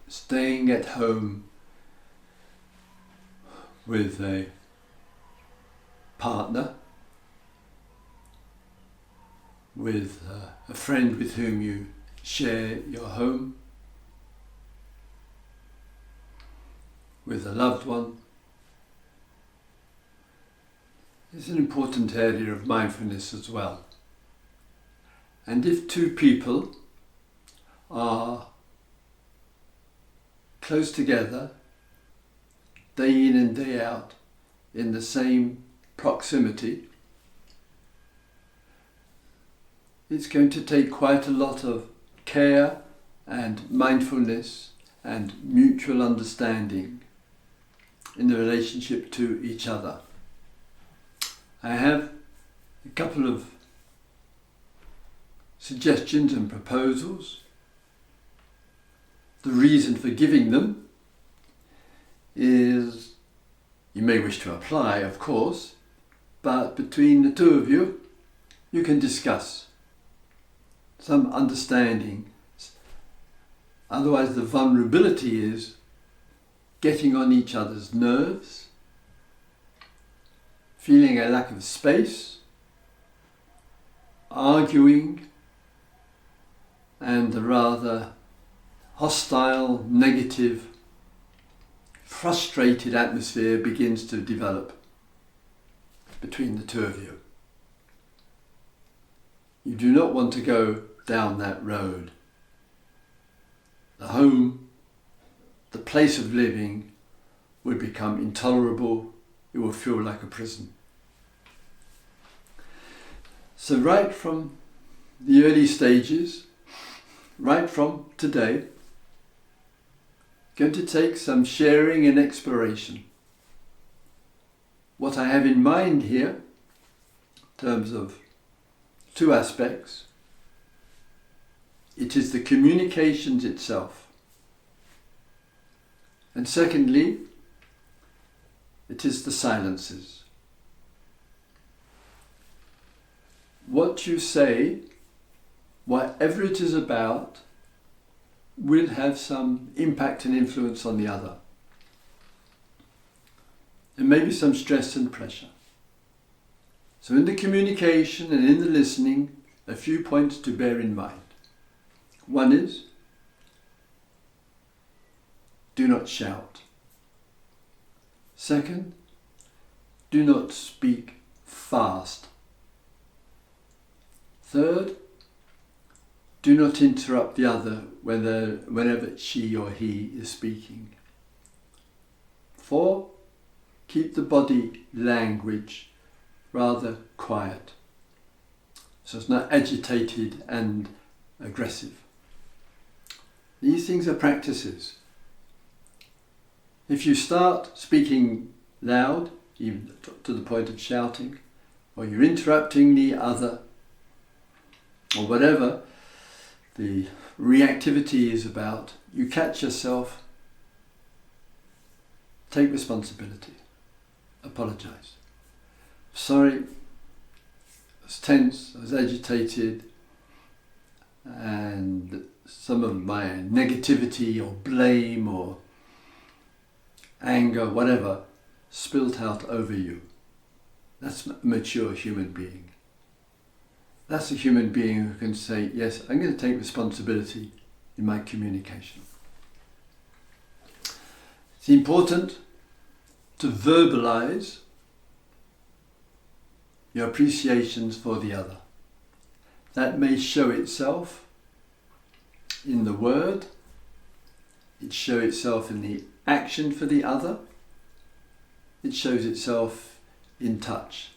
staying at home with a partner, with a friend with whom you share your home, with a loved one, is an important area of mindfulness as well. And if two people are close together, day in and day out, in the same proximity, it's going to take quite a lot of care and mindfulness and mutual understanding in the relationship to each other. I have a couple of suggestions and proposals. The reason for giving them is, you may wish to apply, of course, but between the two of you, you can discuss some understanding. Otherwise, the vulnerability is getting on each other's nerves, feeling a lack of space, arguing, and a rather hostile, negative, frustrated atmosphere begins to develop between the two of you. You do not want to go down that road. The home, the place of living, would become intolerable. It will feel like a prison. So right from the early stages, right from today, going to take some sharing and exploration. What I have in mind here, in terms of two aspects, it is the communications itself. And secondly, it is the silences. What you say, whatever it is about, will have some impact and influence on the other. And maybe some stress and pressure. So in the communication and in the listening, a few points to bear in mind. One is, do not shout. Second, do not speak fast. Third, do not interrupt the other whenever she or he is speaking. 4, keep the body language rather quiet, so it's not agitated and aggressive. These things are practices. If you start speaking loud, even to the point of shouting, or you're interrupting the other, or whatever the reactivity is about, you catch yourself, take responsibility, apologize. Sorry, I was tense, I was agitated, and some of my negativity or blame or anger, whatever, spilt out over you. That's a mature human being. That's a human being who can say, yes, I'm going to take responsibility in my communication. It's important to verbalize your appreciations for the other. That may show itself in the word, it shows itself in the action for the other, it shows itself in touch,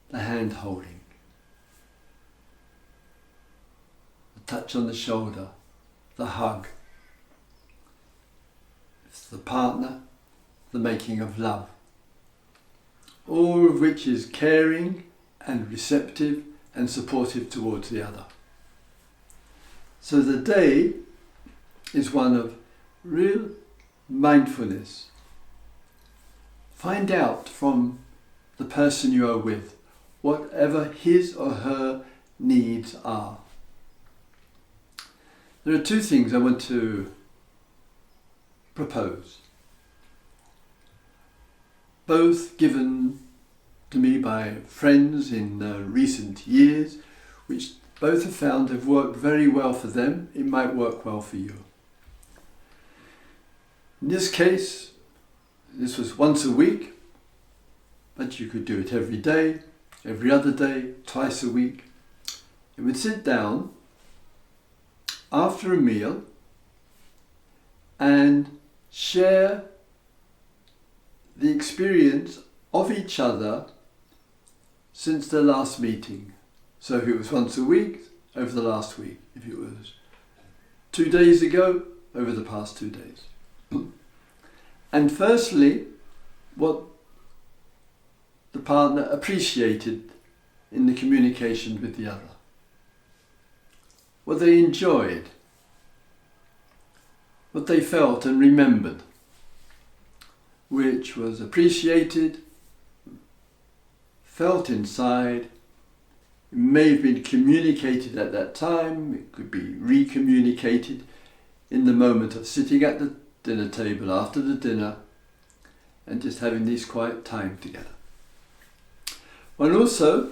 the hand holding, the touch on the shoulder, the hug. It's the partner, the making of love. All of which is caring and receptive and supportive towards the other. So the day is one of real mindfulness. Find out from the person you are with whatever his or her needs are. There are two things I want to propose. Both given to me by friends in recent years, which both have found have worked very well for them. It might work well for you. In this case, this was once a week, but you could do it every day, every other day, twice a week. You would sit down after a meal and share the experience of each other since their last meeting. So if it was once a week, over the last week. If it was 2 days ago, over the past 2 days. And firstly, what the partner appreciated in the communication with the other. What they enjoyed. What they felt and remembered. Which was appreciated, felt inside, it may have been communicated at that time, it could be re-communicated in the moment of sitting at the dinner table after the dinner and just having this quiet time together. One also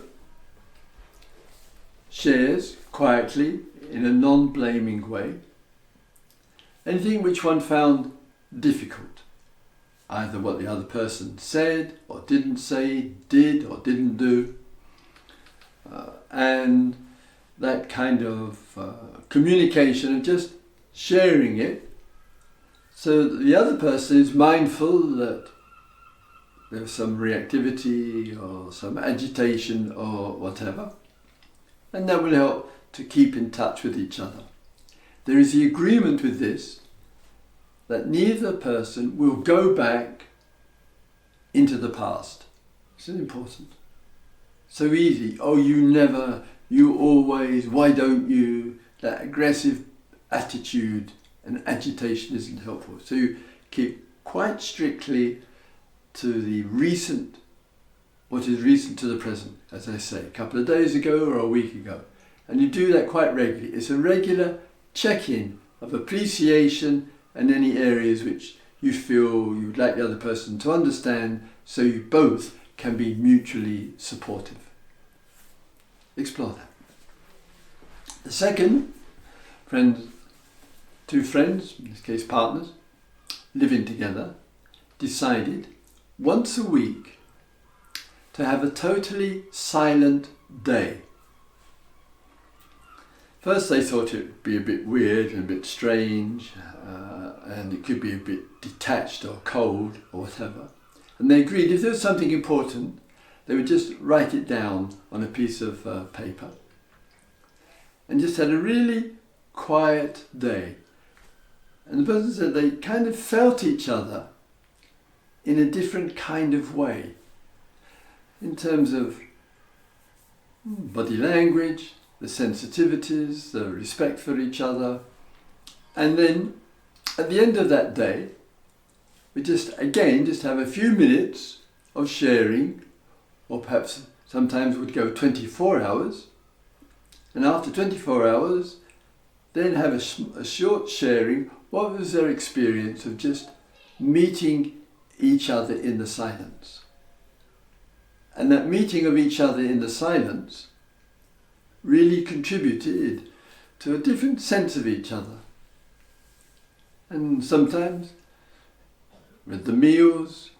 shares quietly in a non-blaming way anything which one found difficult, either what the other person said or didn't say, did or didn't do, and that kind of communication of just sharing it so that the other person is mindful that there's some reactivity or some agitation or whatever, and that will help to keep in touch with each other. There is the agreement with this that neither person will go back into the past. This is important. So easy. Oh, you never, you always, why don't you? That aggressive attitude and agitation isn't helpful. So you keep quite strictly to the recent, what is recent to the present, as I say, a couple of days ago or a week ago. And you do that quite regularly. It's a regular check-in of appreciation and any areas which you feel you'd like the other person to understand, so you both can be mutually supportive. Explore that. The second, two friends, in this case partners, living together, decided once a week to have a totally silent day. First they thought it would be a bit weird and a bit strange, and it could be a bit detached or cold or whatever. And they agreed if there was something important, they would just write it down on a piece of paper. And just had a really quiet day. And the person said they kind of felt each other in a different kind of way. In terms of body language, the sensitivities, the respect for each other. And then at the end of that day, we just have a few minutes of sharing, or perhaps sometimes would go 24 hours. And after 24 hours, then have a short sharing. What was their experience of just meeting each other in the silence? And that meeting of each other in the silence really contributed to a different sense of each other. And sometimes with the meals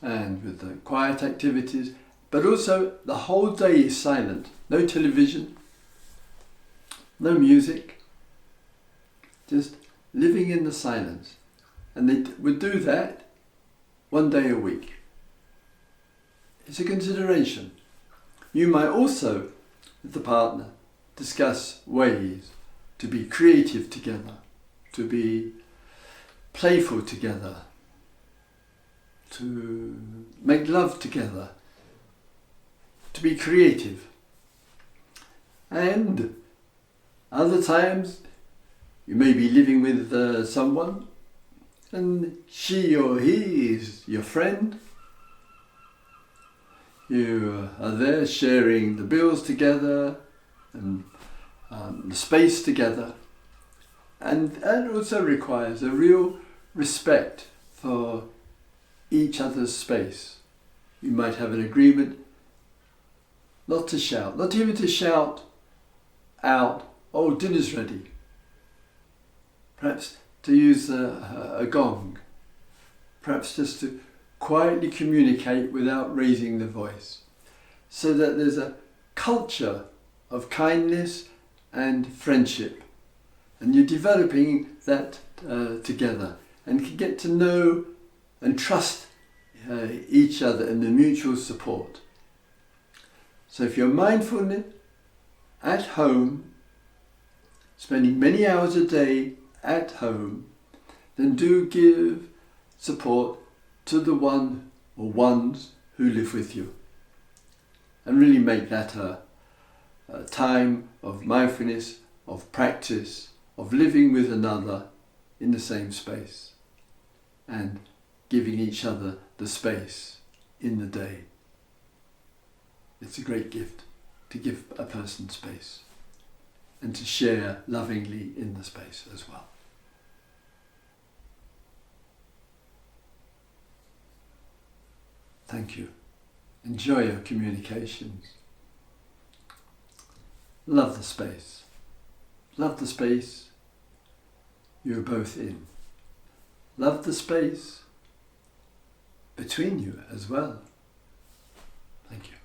and with the quiet activities, but also the whole day is silent. No television, no music, just living in the silence. And they would do that 1 day a week. It's a consideration. You might also, with the partner, discuss ways to be creative together, to be playful together, to make love together, to be creative. And other times you may be living with someone and she or he is your friend. You are there sharing the bills together and the space together, and that also requires a real respect for each other's space. You might have an agreement not to shout, not even to shout out, "Oh, dinner's ready." Perhaps to use a gong. Perhaps just to quietly communicate without raising the voice. So that there's a culture of kindness and friendship. And you're developing that together and can get to know and trust each other and the mutual support. So if you're mindful at home, spending many hours a day at home, then do give support to the one or ones who live with you. And really make that a time of mindfulness, of practice, of living with another in the same space and giving each other the space in the day. It's a great gift to give a person space and to share lovingly in the space as well. Thank you. Enjoy your communications. Love the space. Love the space you're both in. Love the space between you as well. Thank you.